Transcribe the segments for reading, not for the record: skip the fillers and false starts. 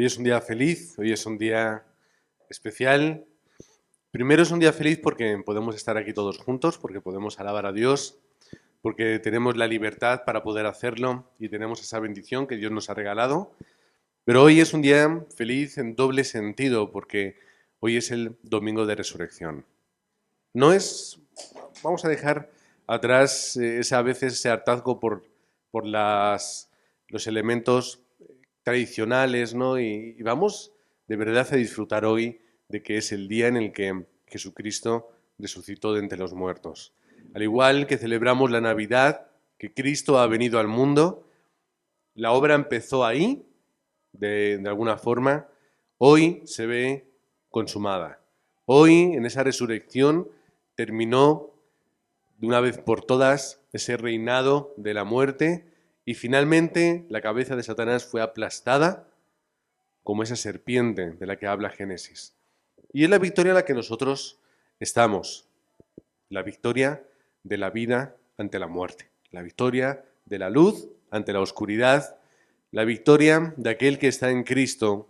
Hoy es un día feliz, hoy es un día especial. Primero es un día feliz porque podemos estar aquí todos juntos, porque podemos alabar a Dios, porque tenemos la libertad para poder hacerlo y tenemos esa bendición que Dios nos ha regalado. Pero hoy es un día feliz en doble sentido, porque hoy es el domingo de resurrección. No es, vamos a dejar atrás a veces ese hartazgo por los elementos tradicionales, ¿no? Y vamos de verdad a disfrutar hoy de que es el día en el que Jesucristo resucitó de entre los muertos. Al igual que celebramos la Navidad, que Cristo ha venido al mundo, la obra empezó ahí, de alguna forma, hoy se ve consumada. Hoy, en esa resurrección, terminó de una vez por todas ese reinado de la muerte y finalmente la cabeza de Satanás fue aplastada como esa serpiente de la que habla Génesis. Y es la victoria en la que nosotros estamos, la victoria de la vida ante la muerte, la victoria de la luz ante la oscuridad, la victoria de aquel que está en Cristo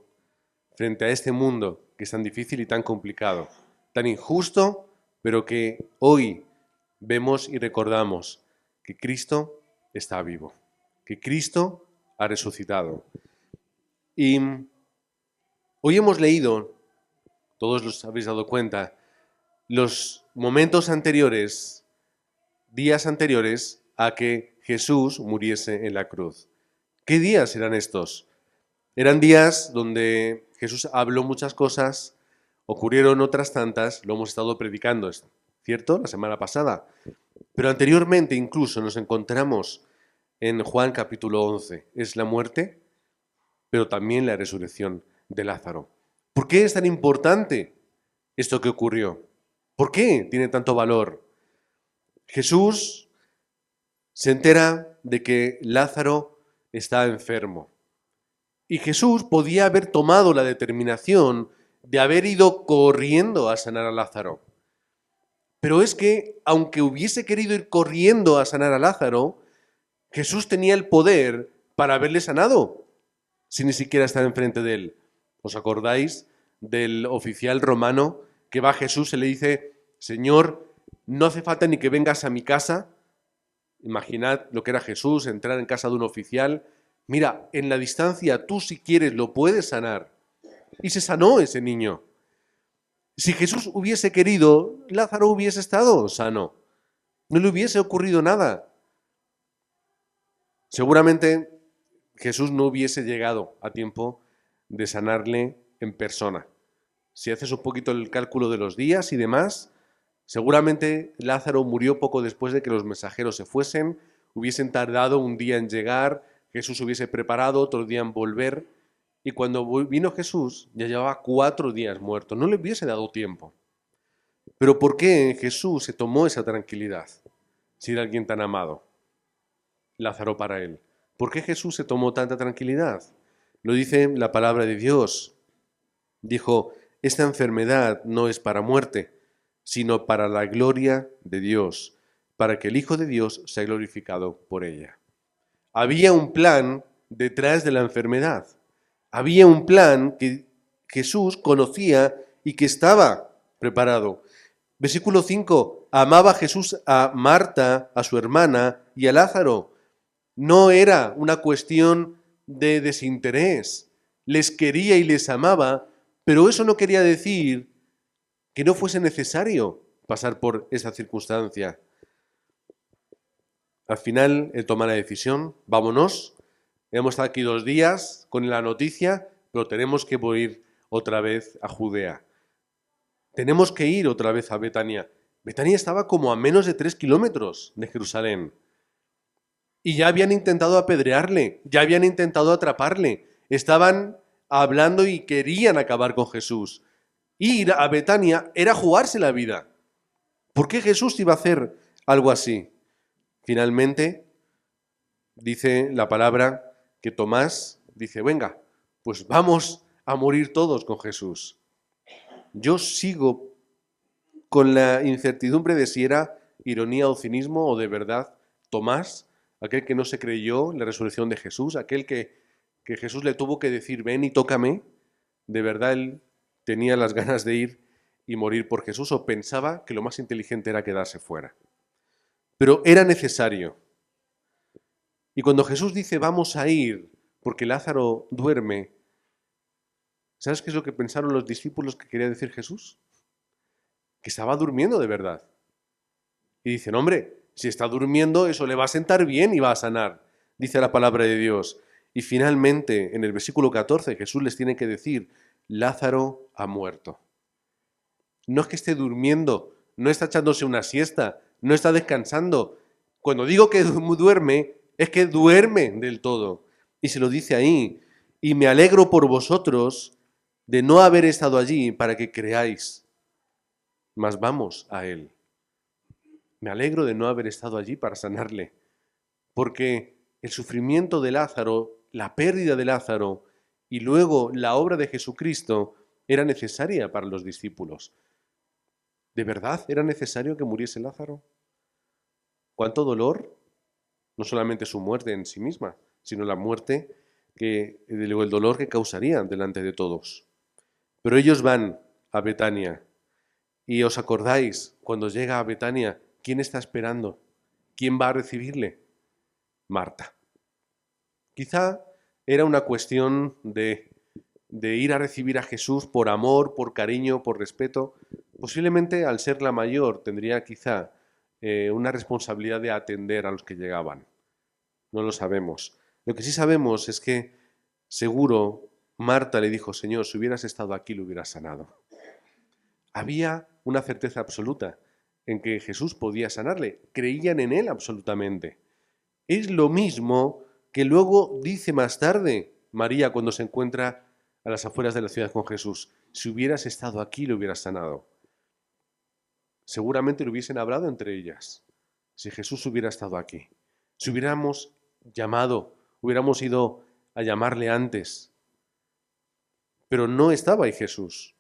frente a este mundo que es tan difícil y tan complicado, tan injusto, pero que hoy vemos y recordamos que Cristo está vivo, que Cristo ha resucitado. Y hoy hemos leído, todos los habéis dado cuenta, los momentos anteriores, días anteriores a que Jesús muriese en la cruz. ¿Qué días eran estos? Eran días donde Jesús habló muchas cosas, ocurrieron otras tantas, lo hemos estado predicando, ¿cierto? La semana pasada. Pero anteriormente incluso nos encontramos en Juan capítulo 11. Es la muerte, pero también la resurrección de Lázaro. ¿Por qué es tan importante esto que ocurrió? ¿Por qué tiene tanto valor? Jesús se entera de que Lázaro está enfermo. Y Jesús podía haber tomado la determinación de haber ido corriendo a sanar a Lázaro. Pero es que, aunque hubiese querido ir corriendo a sanar a Lázaro, Jesús tenía el poder para haberle sanado, sin ni siquiera estar enfrente de él. ¿Os acordáis del oficial romano que va a Jesús y le dice: Señor, no hace falta ni que vengas a mi casa? Imaginad lo que era Jesús, entrar en casa de un oficial. Mira, en la distancia tú si quieres lo puedes sanar. Y se sanó ese niño. Si Jesús hubiese querido, Lázaro hubiese estado sano. No le hubiese ocurrido nada. Seguramente Jesús no hubiese llegado a tiempo de sanarle en persona. Si haces un poquito el cálculo de los días y demás, seguramente Lázaro murió poco después de que los mensajeros se fuesen, hubiesen tardado un día en llegar, Jesús hubiese preparado otro día en volver, y cuando vino Jesús ya llevaba 4 días muerto, no le hubiese dado tiempo. Pero ¿por qué Jesús se tomó esa tranquilidad si era alguien tan amado? Lázaro para él. ¿Por qué Jesús se tomó tanta tranquilidad? Lo dice la palabra de Dios. Dijo: esta enfermedad no es para muerte, sino para la gloria de Dios, para que el Hijo de Dios sea glorificado por ella. Había un plan detrás de la enfermedad. Había un plan que Jesús conocía y que estaba preparado. Versículo 5. Amaba Jesús a Marta, a su hermana, y a Lázaro. No era una cuestión de desinterés. Les quería y les amaba, pero eso no quería decir que no fuese necesario pasar por esa circunstancia. Al final, él toma la decisión: vámonos. Hemos estado aquí 2 días con la noticia, pero tenemos que ir otra vez a Judea. Tenemos que ir otra vez a Betania. Betania estaba como a menos de 3 kilómetros de Jerusalén. Y ya habían intentado apedrearle, ya habían intentado atraparle. Estaban hablando y querían acabar con Jesús. Ir a Betania era jugarse la vida. ¿Por qué Jesús iba a hacer algo así? Finalmente, dice la palabra que Tomás dice: venga, pues vamos a morir todos con Jesús. Yo sigo con la incertidumbre de si era ironía o cinismo o de verdad Tomás, aquel que no se creyó en la resurrección de Jesús, aquel que que Jesús le tuvo que decir, ven y tócame, de verdad él tenía las ganas de ir y morir por Jesús o pensaba que lo más inteligente era quedarse fuera. Pero era necesario. Y cuando Jesús dice, vamos a ir, porque Lázaro duerme, ¿sabes qué es lo que pensaron los discípulos que quería decir Jesús? Que estaba durmiendo de verdad. Y dicen, hombre, si está durmiendo, eso le va a sentar bien y va a sanar, dice la palabra de Dios. Y finalmente, en el versículo 14, Jesús les tiene que decir, Lázaro ha muerto. No es que esté durmiendo, no está echándose una siesta, no está descansando. Cuando digo que duerme, es que duerme del todo. Y se lo dice ahí, y me alegro por vosotros de no haber estado allí para que creáis. Mas vamos a él. Me alegro de no haber estado allí para sanarle, porque el sufrimiento de Lázaro, la pérdida de Lázaro y luego la obra de Jesucristo era necesaria para los discípulos. ¿De verdad era necesario que muriese Lázaro? ¿Cuánto dolor? No solamente su muerte en sí misma, sino la muerte el dolor que causaría delante de todos. Pero ellos van a Betania. Y os acordáis, cuando llega a Betania, ¿quién está esperando? ¿Quién va a recibirle? Marta. Quizá era una cuestión de ir a recibir a Jesús por amor, por cariño, por respeto. Posiblemente al ser la mayor tendría quizá una responsabilidad de atender a los que llegaban. No lo sabemos. Lo que sí sabemos es que seguro Marta le dijo, Señor, si hubieras estado aquí lo hubieras sanado. Había una certeza absoluta en que Jesús podía sanarle. Creían en él absolutamente. Es lo mismo que luego dice más tarde María cuando se encuentra a las afueras de la ciudad con Jesús. Si hubieras estado aquí lo hubieras sanado. Seguramente lo hubiesen hablado entre ellas. Si Jesús hubiera estado aquí. Si hubiéramos llamado, hubiéramos ido a llamarle antes. Pero no estaba ahí Jesús.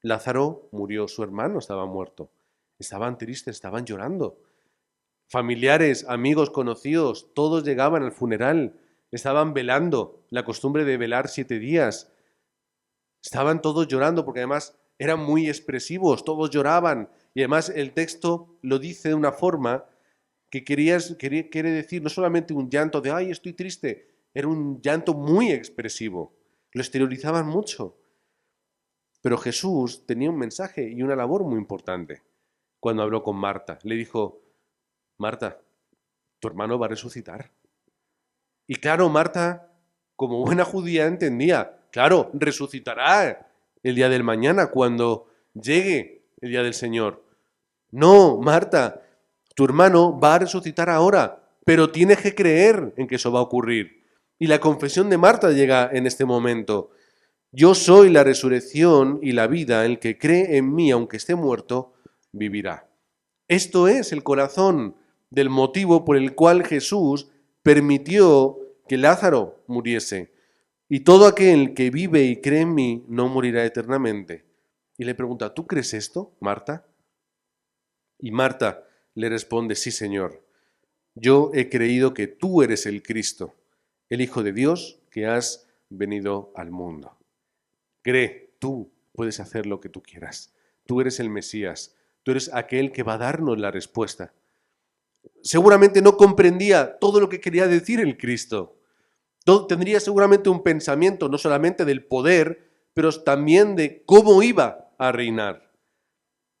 Lázaro murió, su hermano estaba muerto. Estaban tristes, estaban llorando. Familiares, amigos, conocidos, todos llegaban al funeral. Estaban velando, la costumbre de velar 7 días. Estaban todos llorando porque además eran muy expresivos, todos lloraban. Y además el texto lo dice de una forma que quiere decir no solamente un llanto de ¡ay, estoy triste! Era un llanto muy expresivo. Lo exteriorizaban mucho. Pero Jesús tenía un mensaje y una labor muy importante cuando habló con Marta. Le dijo, Marta, tu hermano va a resucitar. Y claro, Marta, como buena judía, entendía, claro, resucitará el día del mañana cuando llegue el día del Señor. No, Marta, tu hermano va a resucitar ahora, pero tienes que creer en que eso va a ocurrir. Y la confesión de Marta llega en este momento. Yo soy la resurrección y la vida, el que cree en mí, aunque esté muerto, vivirá. Esto es el corazón del motivo por el cual Jesús permitió que Lázaro muriese. Y todo aquel que vive y cree en mí no morirá eternamente. Y le pregunta, ¿tú crees esto, Marta? Y Marta le responde, sí, Señor. Yo he creído que tú eres el Cristo, el Hijo de Dios que has venido al mundo. Cree, tú puedes hacer lo que tú quieras. Tú eres el Mesías, tú eres aquel que va a darnos la respuesta. Seguramente no comprendía todo lo que quería decir el Cristo. Tendría seguramente un pensamiento no solamente del poder, pero también de cómo iba a reinar.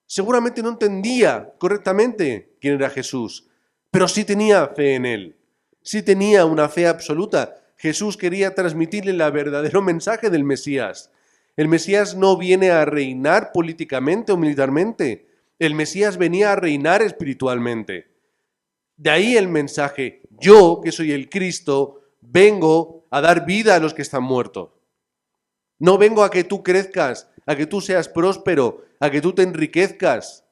Seguramente no entendía correctamente quién era Jesús, pero sí tenía fe en él. Sí tenía una fe absoluta. Jesús quería transmitirle el verdadero mensaje del Mesías. El Mesías no viene a reinar políticamente o militarmente. El Mesías venía a reinar espiritualmente. De ahí el mensaje, yo, que soy el Cristo, vengo a dar vida a los que están muertos. No vengo a que tú crezcas, a que tú seas próspero, a que tú te enriquezcas.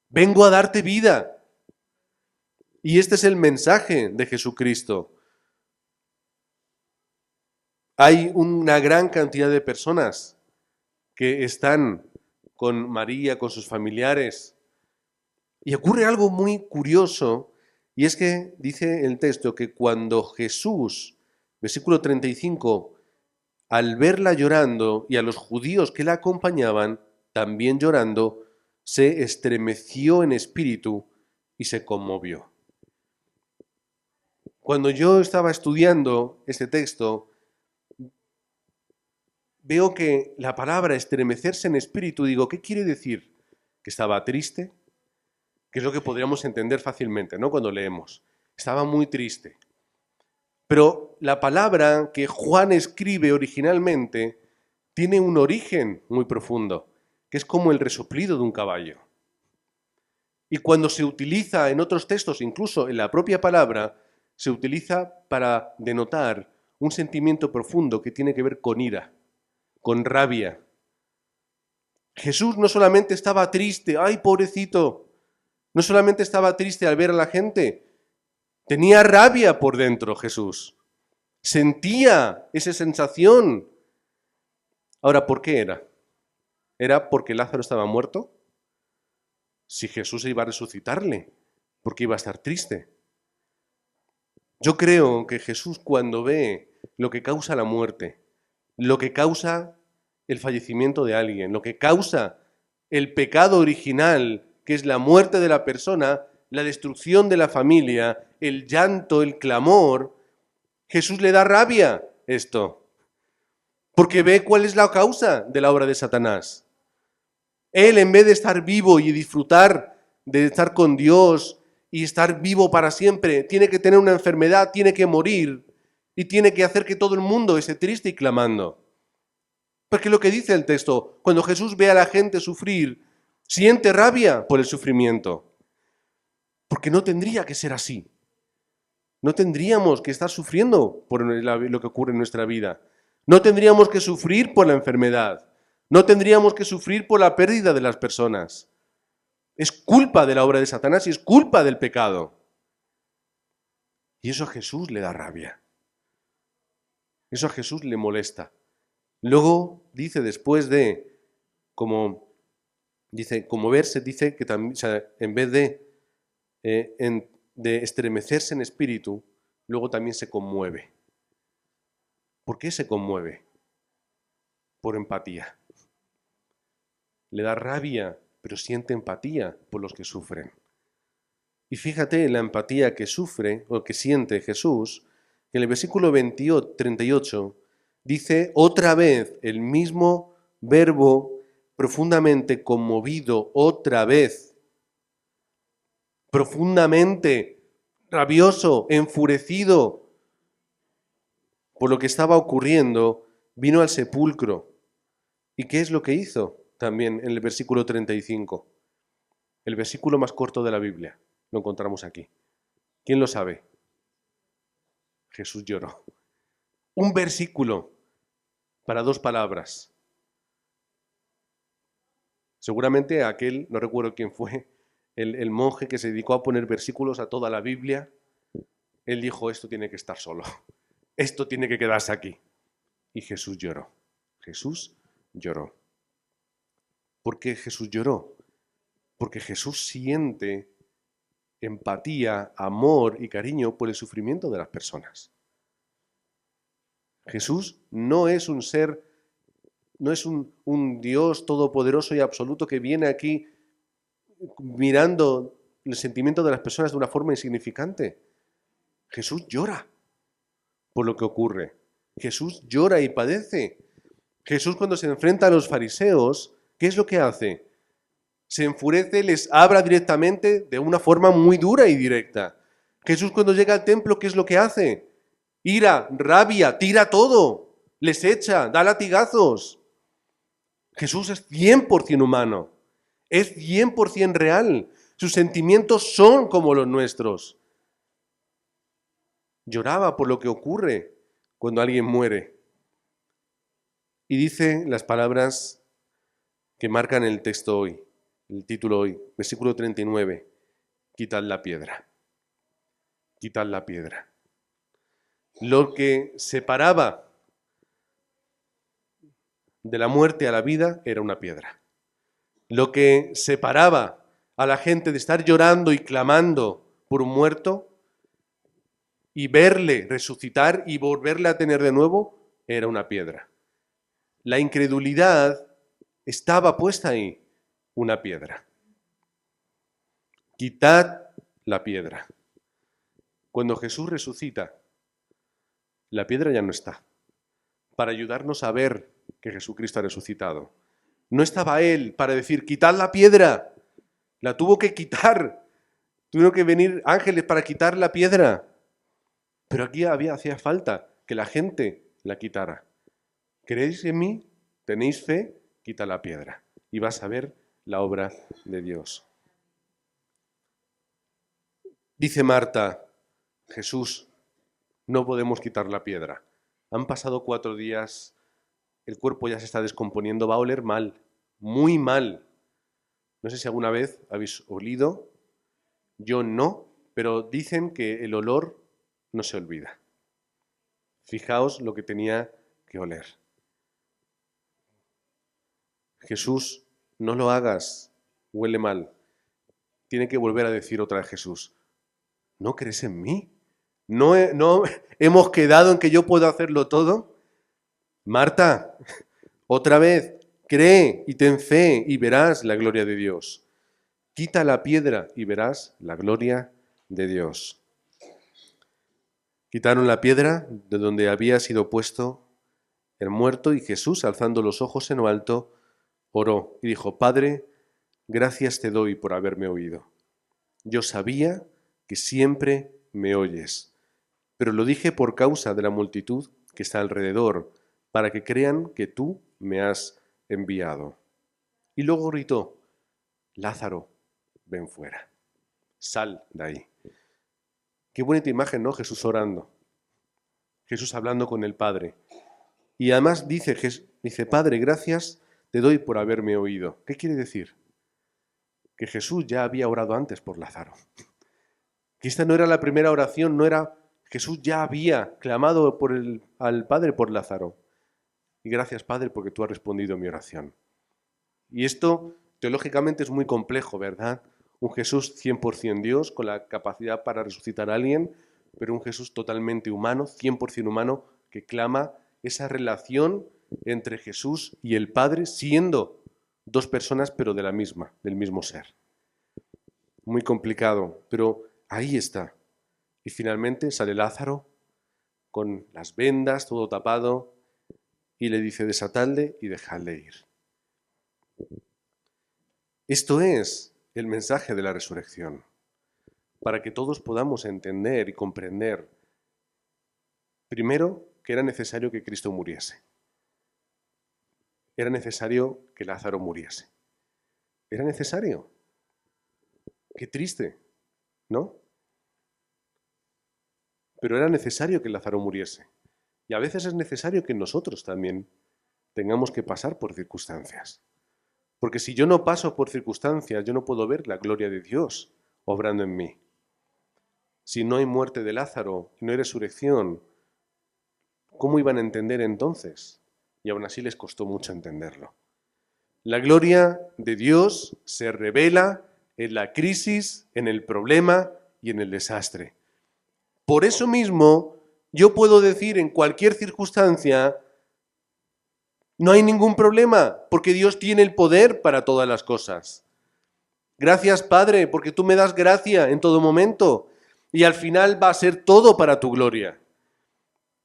Vengo a darte vida. Y este es el mensaje de Jesucristo. Hay una gran cantidad de personas que están con María, con sus familiares. Y ocurre algo muy curioso, y es que dice el texto que cuando Jesús Versículo 35. Al verla llorando y a los judíos que la acompañaban, también llorando, se estremeció en espíritu y se conmovió. Cuando yo estaba estudiando este texto, veo que la palabra estremecerse en espíritu, digo, ¿qué quiere decir? ¿Que estaba triste? Que es lo que podríamos entender fácilmente, ¿no? Cuando leemos. Estaba muy triste. Pero la palabra que Juan escribe originalmente tiene un origen muy profundo, que es como el resoplido de un caballo. Y cuando se utiliza en otros textos, incluso en la propia palabra, se utiliza para denotar un sentimiento profundo que tiene que ver con ira, con rabia. Jesús no solamente estaba triste, ¡ay, pobrecito! No solamente estaba triste al ver a la gente, tenía rabia por dentro Jesús. Sentía esa sensación. Ahora, ¿por qué era? ¿Era porque Lázaro estaba muerto? Si Jesús iba a resucitarle, ¿por qué iba a estar triste? Yo creo que Jesús, cuando ve lo que causa la muerte, lo que causa el fallecimiento de alguien, lo que causa el pecado original, que es la muerte de la persona, la destrucción de la familia, el llanto, el clamor, Jesús le da rabia esto, porque ve cuál es la causa de la obra de Satanás. Él, en vez de estar vivo y disfrutar de estar con Dios y estar vivo para siempre, tiene que tener una enfermedad, tiene que morir y tiene que hacer que todo el mundo esté triste y clamando. Porque lo que dice el texto, cuando Jesús ve a la gente sufrir, siente rabia por el sufrimiento. Porque no tendría que ser así. No tendríamos que estar sufriendo por lo que ocurre en nuestra vida. No tendríamos que sufrir por la enfermedad. No tendríamos que sufrir por la pérdida de las personas. Es culpa de la obra de Satanás y es culpa del pecado. Y eso a Jesús le da rabia. Eso a Jesús le molesta. Luego dice después de, como verse, dice que también, o sea, en vez de estremecerse en espíritu, luego también se conmueve. ¿Por qué se conmueve? Por empatía. Le da rabia, pero siente empatía por los que sufren. Y fíjate en la empatía que sufre o que siente Jesús, que en el versículo 38 dice otra vez el mismo verbo, profundamente conmovido, otra vez, profundamente rabioso, enfurecido por lo que estaba ocurriendo, vino al sepulcro. ¿Y qué es lo que hizo? También en el versículo 35, el versículo más corto de la Biblia, lo encontramos aquí. ¿Quién lo sabe? Jesús lloró. Un versículo para dos palabras. Seguramente aquel, no recuerdo quién fue, el monje que se dedicó a poner versículos a toda la Biblia, él dijo, esto tiene que estar solo, esto tiene que quedarse aquí. Y Jesús lloró. Jesús lloró. ¿Por qué Jesús lloró? Porque Jesús siente empatía, amor y cariño por el sufrimiento de las personas. Jesús no es un ser, no es un Dios todopoderoso y absoluto que viene aquí mirando el sentimiento de las personas de una forma insignificante. Jesús llora por lo que ocurre. Jesús llora y padece. Jesús, cuando se enfrenta a los fariseos, ¿qué es lo que hace? Se enfurece, les habla directamente de una forma muy dura y directa. Jesús, cuando llega al templo, ¿qué es lo que hace? Ira, rabia, tira todo, les echa, da latigazos. Jesús es 100% humano, es 100% real. Sus sentimientos son como los nuestros. Lloraba por lo que ocurre cuando alguien muere. Y dice las palabras que marcan el texto hoy, el título hoy, versículo 39, quitad la piedra, quitad la piedra. Lo que separaba de la muerte a la vida era una piedra. Lo que separaba a la gente de estar llorando y clamando por un muerto y verle resucitar y volverle a tener de nuevo era una piedra. La incredulidad estaba puesta ahí, una piedra. Quitad la piedra. Cuando Jesús resucita, la piedra ya no está, para ayudarnos a ver que Jesucristo ha resucitado. No estaba Él para decir, quitad la piedra. La tuvo que quitar. Tuvieron que venir ángeles para quitar la piedra. Pero aquí hacía falta que la gente la quitara. ¿Creéis en mí? ¿Tenéis fe? Quita la piedra. Y vas a ver la obra de Dios. Dice Marta, Jesús, no podemos quitar la piedra. Han pasado 4 días, el cuerpo ya se está descomponiendo, va a oler mal, muy mal. No sé si alguna vez habéis olido, yo no, pero dicen que el olor no se olvida. Fijaos lo que tenía que oler. Jesús, no lo hagas, huele mal. Tiene que volver a decir otra vez Jesús, ¿no crees en mí? ¿No hemos quedado en que yo puedo hacerlo todo? Marta, otra vez, cree y ten fe y verás la gloria de Dios. Quita la piedra y verás la gloria de Dios. Quitaron la piedra de donde había sido puesto el muerto y Jesús, alzando los ojos en lo alto, oró y dijo, Padre, gracias te doy por haberme oído. Yo sabía que siempre me oyes, pero lo dije por causa de la multitud que está alrededor, para que crean que tú me has enviado. Y luego gritó, Lázaro, ven fuera, sal de ahí. Qué bonita imagen, ¿no? Jesús orando, Jesús hablando con el Padre. Y además dice, Padre, gracias te doy por haberme oído. ¿Qué quiere decir? Que Jesús ya había orado antes por Lázaro. Que esta no era la primera oración, Jesús ya había clamado al Padre por Lázaro. Y gracias, Padre, porque tú has respondido a mi oración. Y esto teológicamente es muy complejo, ¿verdad? Un Jesús 100% Dios, con la capacidad para resucitar a alguien, pero un Jesús totalmente humano, 100% humano, que clama esa relación entre Jesús y el Padre, siendo 2 personas, pero del mismo ser. Muy complicado, pero ahí está. Y finalmente sale Lázaro con las vendas, todo tapado, y le dice, desatadle y dejadle ir. Esto es el mensaje de la resurrección, para que todos podamos entender y comprender, primero, que era necesario que Cristo muriese. Era necesario que Lázaro muriese. Era necesario. Qué triste, ¿no? Pero era necesario que Lázaro muriese. Y a veces es necesario que nosotros también tengamos que pasar por circunstancias. Porque si yo no paso por circunstancias, yo no puedo ver la gloria de Dios obrando en mí. Si no hay muerte de Lázaro y no hay resurrección, ¿cómo iban a entender entonces? Y aún así les costó mucho entenderlo. La gloria de Dios se revela en la crisis, en el problema y en el desastre. Por eso mismo, yo puedo decir en cualquier circunstancia, no hay ningún problema, porque Dios tiene el poder para todas las cosas. Gracias, Padre, porque tú me das gracia en todo momento, y al final va a ser todo para tu gloria.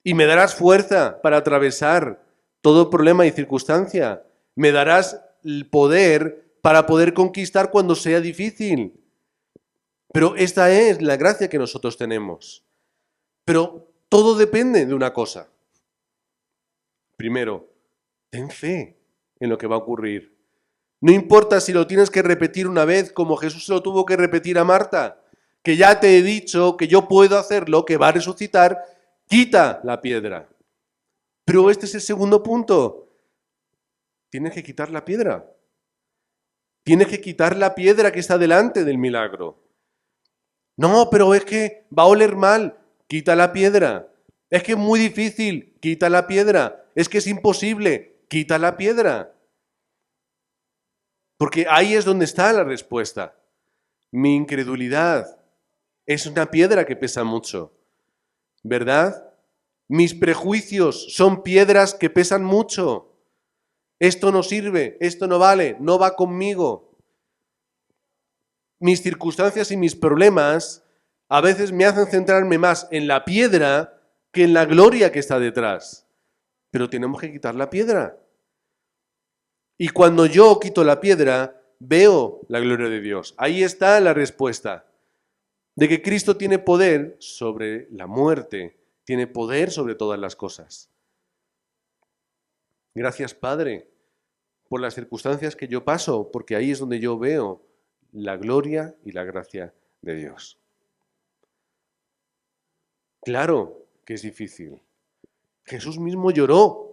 Y me darás fuerza para atravesar todo problema y circunstancia. Me darás el poder para poder conquistar cuando sea difícil. Pero esta es la gracia que nosotros tenemos. Pero todo depende de una cosa. Primero, ten fe en lo que va a ocurrir. No importa si lo tienes que repetir una vez, como Jesús se lo tuvo que repetir a Marta, que ya te he dicho que yo puedo hacerlo, que va a resucitar, quita la piedra. Pero este es el segundo punto. Tienes que quitar la piedra. Tienes que quitar la piedra que está delante del milagro. No, pero es que va a oler mal. Quita la piedra. Es que es muy difícil. Quita la piedra. Es que es imposible. Quita la piedra. Porque ahí es donde está la respuesta. Mi incredulidad es una piedra que pesa mucho. ¿verdad? Mis prejuicios son piedras que pesan mucho. Esto no sirve, esto no vale, no va conmigo. Mis circunstancias y mis problemas a veces me hacen centrarme más en la piedra que en la gloria que está detrás. Pero tenemos que quitar la piedra. Y cuando yo quito la piedra, veo la gloria de Dios. Ahí está la respuesta. De que Cristo tiene poder sobre la muerte, tiene poder sobre todas las cosas. Gracias, Padre, por las circunstancias que yo paso, porque ahí es donde yo veo la gloria y la gracia de Dios. Claro que es difícil. Jesús mismo lloró.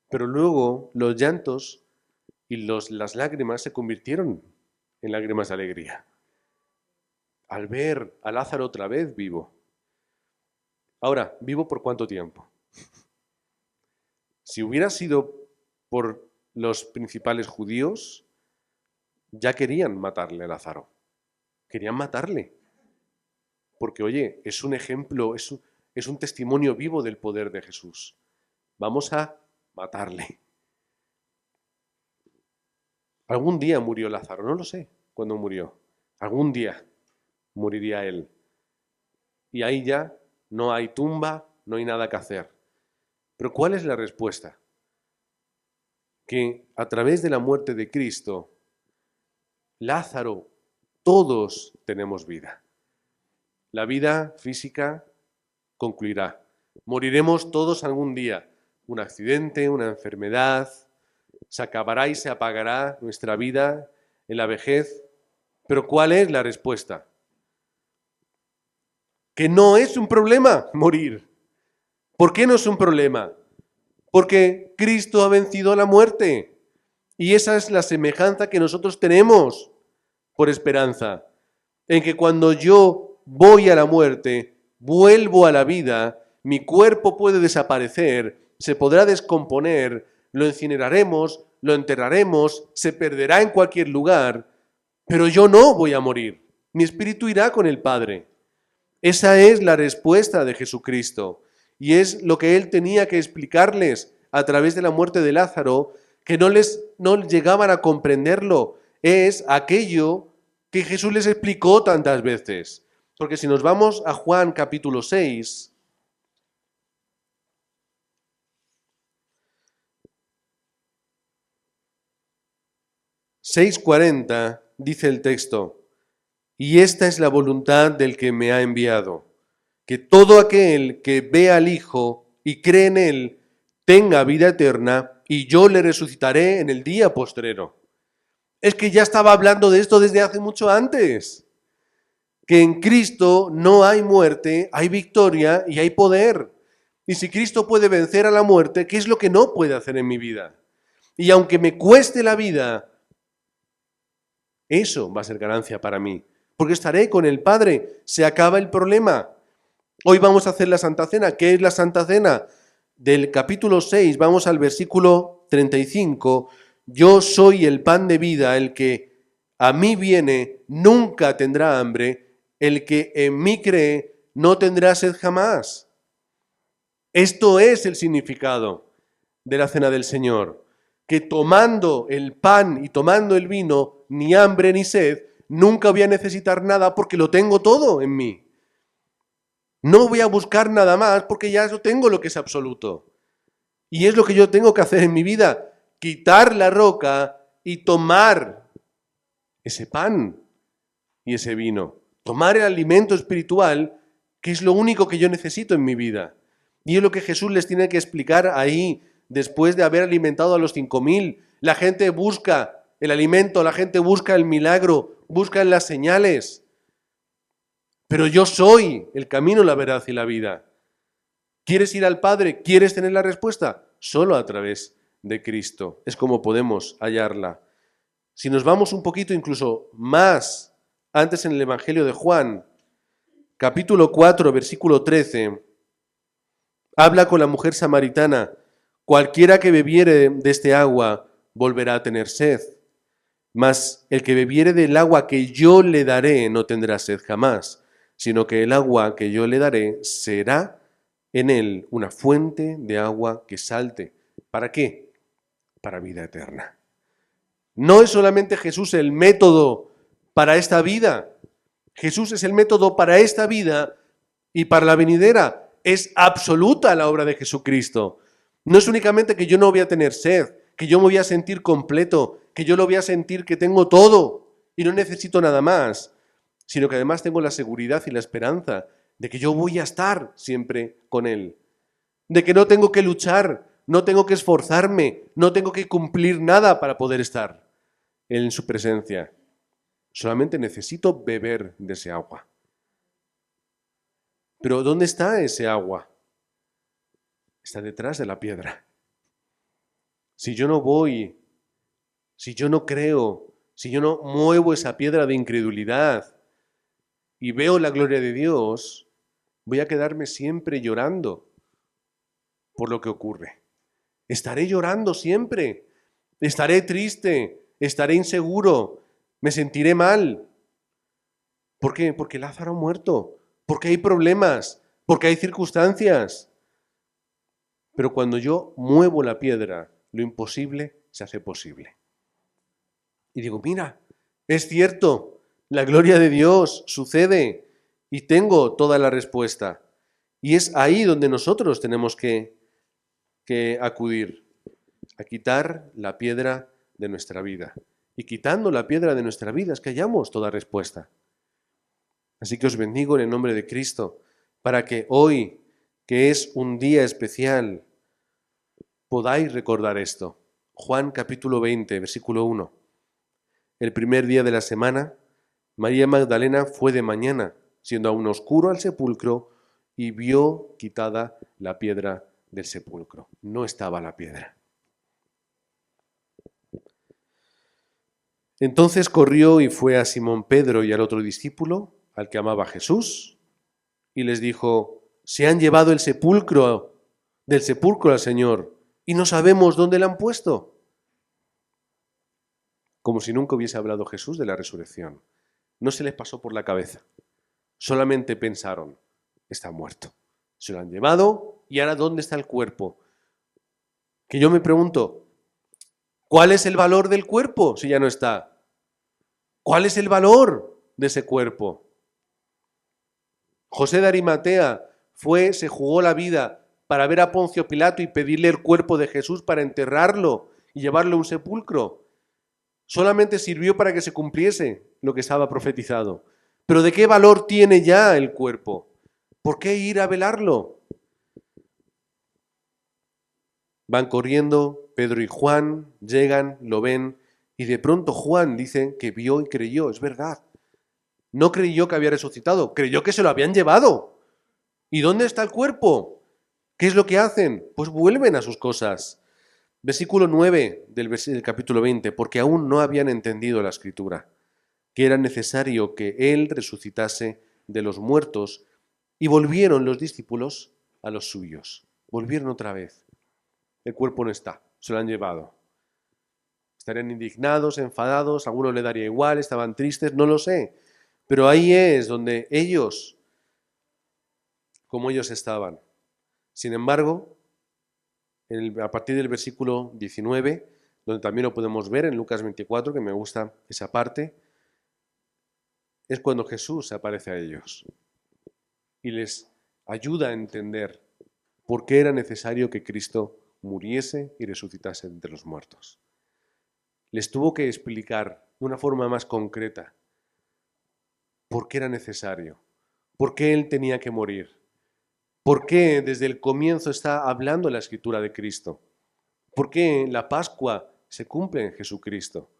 Pero luego los llantos y las lágrimas se convirtieron en lágrimas de alegría. Al ver a Lázaro otra vez vivo. Ahora, ¿vivo por cuánto tiempo? Si hubiera sido por los principales judíos, ya querían matarle a Lázaro. Querían matarle. Porque, oye, es un ejemplo, es un testimonio vivo del poder de Jesús. Vamos a matarle. Algún día murió Lázaro, no lo sé cuándo murió. Algún día moriría él. Y ahí ya no hay tumba, no hay nada que hacer. Pero ¿cuál es la respuesta? Que a través de la muerte de Cristo, Lázaro, todos tenemos vida. La vida física concluirá. Moriremos todos algún día. Un accidente, una enfermedad, se acabará y se apagará nuestra vida en la vejez. Pero ¿cuál es la respuesta? Que no es un problema morir. ¿Por qué no es un problema? Porque Cristo ha vencido la muerte. Y esa es la semejanza que nosotros tenemos por esperanza. En que cuando yo voy a la muerte, vuelvo a la vida, mi cuerpo puede desaparecer, se podrá descomponer, lo incineraremos, lo enterraremos, se perderá en cualquier lugar, pero yo no voy a morir. Mi espíritu irá con el Padre. Esa es la respuesta de Jesucristo. Y es lo que Él tenía que explicarles a través de la muerte de Lázaro, que no llegaban a comprenderlo. Es aquello que Jesús les explicó tantas veces. Porque si nos vamos a Juan capítulo 6, 6:40, dice el texto: y esta es la voluntad del que me ha enviado, que todo aquel que ve al Hijo y cree en Él tenga vida eterna, y yo le resucitaré en el día postrero. Es que ya estaba hablando de esto desde hace mucho antes. Que en Cristo no hay muerte, hay victoria y hay poder. Y si Cristo puede vencer a la muerte, ¿qué es lo que no puede hacer en mi vida? Y aunque me cueste la vida, eso va a ser ganancia para mí, porque estaré con el Padre, se acaba el problema. Hoy vamos a hacer la Santa Cena. ¿Qué es la Santa Cena? Del capítulo 6, vamos al versículo 35. Yo soy el pan de vida, el que a mí viene nunca tendrá hambre, el que en mí cree no tendrá sed jamás. Esto es el significado de la Cena del Señor, que tomando el pan y tomando el vino, ni hambre ni sed, nunca voy a necesitar nada porque lo tengo todo en mí. No voy a buscar nada más porque ya yo tengo lo que es absoluto. Y es lo que yo tengo que hacer en mi vida, quitar la roca y tomar ese pan y ese vino. Tomar el alimento espiritual, que es lo único que yo necesito en mi vida. Y es lo que Jesús les tiene que explicar ahí, después de haber alimentado a los 5.000. La gente busca el alimento, la gente busca el milagro, busca las señales. Pero yo soy el camino, la verdad y la vida. ¿Quieres ir al Padre? ¿Quieres tener la respuesta? Solo a través de Cristo. Es como podemos hallarla. Si nos vamos un poquito incluso más antes en el Evangelio de Juan, capítulo 4, versículo 13, habla con la mujer samaritana: cualquiera que bebiere de este agua volverá a tener sed, mas el que bebiere del agua que yo le daré no tendrá sed jamás, sino que el agua que yo le daré será en él una fuente de agua que salte. ¿Para qué? Para vida eterna. No es solamente Jesús el método para esta vida. Jesús es el método para esta vida y para la venidera. Es absoluta la obra de Jesucristo. No es únicamente que yo no voy a tener sed, que yo me voy a sentir completo, que yo lo voy a sentir que tengo todo y no necesito nada más, sino que además tengo la seguridad y la esperanza de que yo voy a estar siempre con Él, de que no tengo que luchar, no tengo que esforzarme, no tengo que cumplir nada para poder estar en su presencia. Solamente necesito beber de ese agua. Pero ¿dónde está ese agua? Está detrás de la piedra. Si yo no voy, si yo no creo, si yo no muevo esa piedra de incredulidad y veo la gloria de Dios, voy a quedarme siempre llorando por lo que ocurre. Estaré llorando siempre, estaré triste, estaré inseguro, me sentiré mal. ¿Por qué? Porque Lázaro ha muerto, porque hay problemas, porque hay circunstancias. Pero cuando yo muevo la piedra, lo imposible se hace posible. Y digo, mira, es cierto, la gloria de Dios sucede y tengo toda la respuesta. Y es ahí donde nosotros tenemos que acudir, a quitar la piedra de nuestra vida. Y quitando la piedra de nuestra vida es que hallamos toda respuesta. Así que os bendigo en el nombre de Cristo, para que hoy, que es un día especial, podáis recordar esto. Juan capítulo 20, versículo 1. El primer día de la semana, María Magdalena fue de mañana, siendo aún oscuro, al sepulcro y vio quitada la piedra del sepulcro. No estaba la piedra. Entonces corrió y fue a Simón Pedro y al otro discípulo, al que amaba Jesús, y les dijo, se han llevado del sepulcro al Señor y no sabemos dónde le han puesto. Como si nunca hubiese hablado Jesús de la resurrección. No se les pasó por la cabeza. Solamente pensaron, está muerto. Se lo han llevado y ahora ¿dónde está el cuerpo? Que yo me pregunto, ¿cuál es el valor del cuerpo si ya no está? ¿Cuál es el valor de ese cuerpo? José de Arimatea se jugó la vida para ver a Poncio Pilato y pedirle el cuerpo de Jesús para enterrarlo y llevarlo a un sepulcro. Solamente sirvió para que se cumpliese lo que estaba profetizado. Pero ¿de qué valor tiene ya el cuerpo? ¿Por qué ir a velarlo? Van corriendo, Pedro y Juan llegan, lo ven, y de pronto Juan dice que vio y creyó, es verdad. No creyó que había resucitado, creyó que se lo habían llevado. ¿Y dónde está el cuerpo? ¿Qué es lo que hacen? Pues vuelven a sus cosas. Versículo 9 del capítulo 20, porque aún no habían entendido la escritura, que era necesario que Él resucitase de los muertos, y volvieron los discípulos a los suyos. Volvieron otra vez. El cuerpo no está, se lo han llevado. Estarían indignados, enfadados, a algunos le daría igual, estaban tristes, no lo sé. Pero ahí es donde ellos, como ellos estaban. Sin embargo, a partir del versículo 19, donde también lo podemos ver en Lucas 24, que me gusta esa parte, es cuando Jesús se aparece a ellos y les ayuda a entender por qué era necesario que Cristo muriese y resucitase de entre los muertos. Les tuvo que explicar de una forma más concreta por qué era necesario, por qué Él tenía que morir, por qué desde el comienzo está hablando la Escritura de Cristo, por qué la Pascua se cumple en Jesucristo,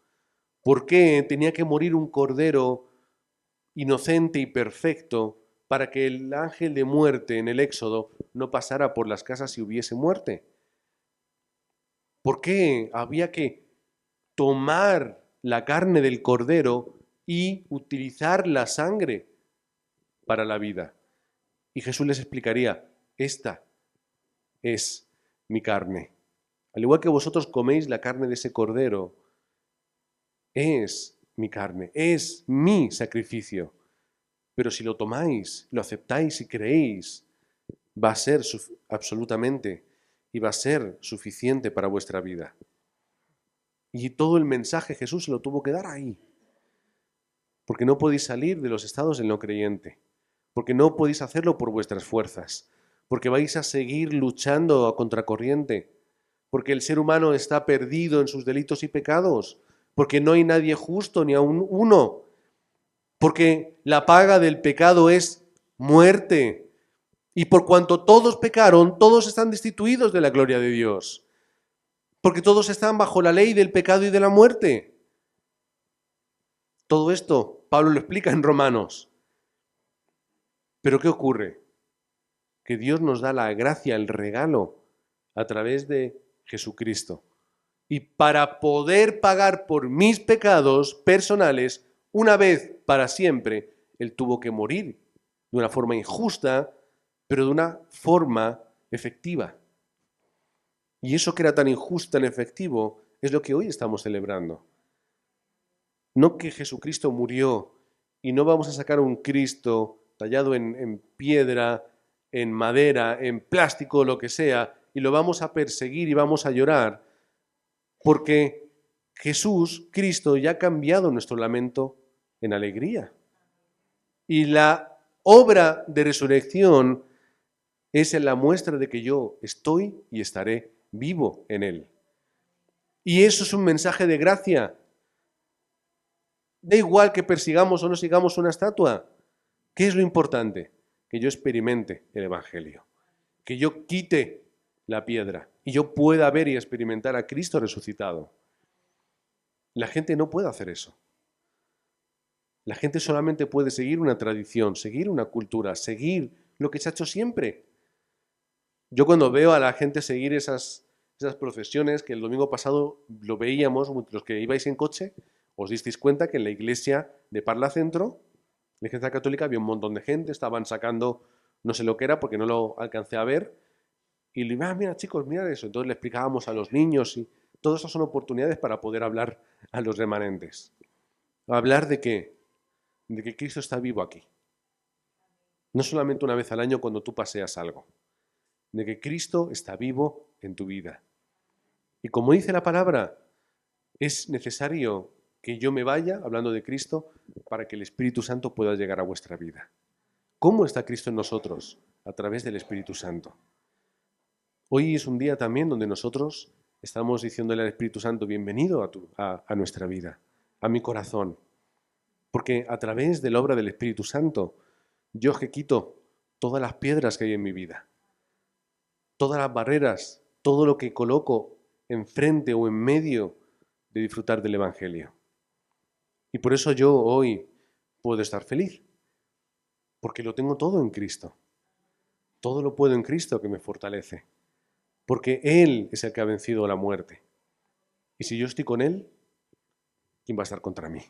por qué tenía que morir un cordero inocente y perfecto para que el ángel de muerte en el Éxodo no pasara por las casas y hubiese muerte. ¿Por qué había que tomar la carne del cordero y utilizar la sangre para la vida? Y Jesús les explicaría, esta es mi carne. Al igual que vosotros coméis la carne de ese cordero, es mi carne, es mi sacrificio. pero si lo tomáis, lo aceptáis y creéis, va a ser absolutamente y va a ser suficiente para vuestra vida. Y todo el mensaje Jesús se lo tuvo que dar ahí. Porque no podéis salir de los estados del no creyente. Porque no podéis hacerlo por vuestras fuerzas. Porque vais a seguir luchando a contracorriente. Porque el ser humano está perdido en sus delitos y pecados. Porque no hay nadie justo, ni aun uno. Porque la paga del pecado es muerte. Y por cuanto todos pecaron, todos están destituidos de la gloria de Dios. Porque todos están bajo la ley del pecado y de la muerte. Todo esto Pablo lo explica en Romanos. Pero ¿qué ocurre? Que Dios nos da la gracia, el regalo, a través de Jesucristo. Y para poder pagar por mis pecados personales, una vez para siempre, Él tuvo que morir de una forma injusta, pero de una forma efectiva. Y eso que era tan injusto, tan efectivo, es lo que hoy estamos celebrando. No que Jesucristo murió y no vamos a sacar un Cristo tallado en piedra, en madera, en plástico, lo que sea, y lo vamos a perseguir y vamos a llorar, porque Jesús, Cristo, ya ha cambiado nuestro lamento en alegría. Y la obra de resurrección es la muestra de que yo estoy y estaré vivo en Él. Y eso es un mensaje de gracia. Da igual que persigamos o no sigamos una estatua. ¿Qué es lo importante? Que yo experimente el Evangelio. Que yo quite la piedra y yo pueda ver y experimentar a Cristo resucitado. La gente no puede hacer eso. La gente solamente puede seguir una tradición, seguir una cultura, seguir lo que se ha hecho siempre. Yo cuando veo a la gente seguir esas procesiones, que el domingo pasado lo veíamos, los que ibais en coche, os disteis cuenta que en la iglesia de Parla Centro, la iglesia católica, había un montón de gente, estaban sacando, no sé lo que era porque no lo alcancé a ver, y le digo, mira chicos, mira eso. Entonces le explicábamos a los niños y todas esas son oportunidades para poder hablar a los remanentes. ¿Hablar de qué? De que Cristo está vivo aquí. No solamente una vez al año cuando tú paseas algo. De que Cristo está vivo en tu vida. Y como dice la palabra, es necesario que yo me vaya, hablando de Cristo, para que el Espíritu Santo pueda llegar a vuestra vida. ¿Cómo está Cristo en nosotros? A través del Espíritu Santo. Hoy es un día también donde nosotros estamos diciéndole al Espíritu Santo, bienvenido a nuestra vida, a mi corazón. Porque a través de la obra del Espíritu Santo, yo que quito todas las piedras que hay en mi vida, todas las barreras, todo lo que coloco enfrente o en medio de disfrutar del Evangelio. Y por eso yo hoy puedo estar feliz, porque lo tengo todo en Cristo. Todo lo puedo en Cristo que me fortalece, porque Él es el que ha vencido la muerte. Y si yo estoy con Él, ¿quién va a estar contra mí?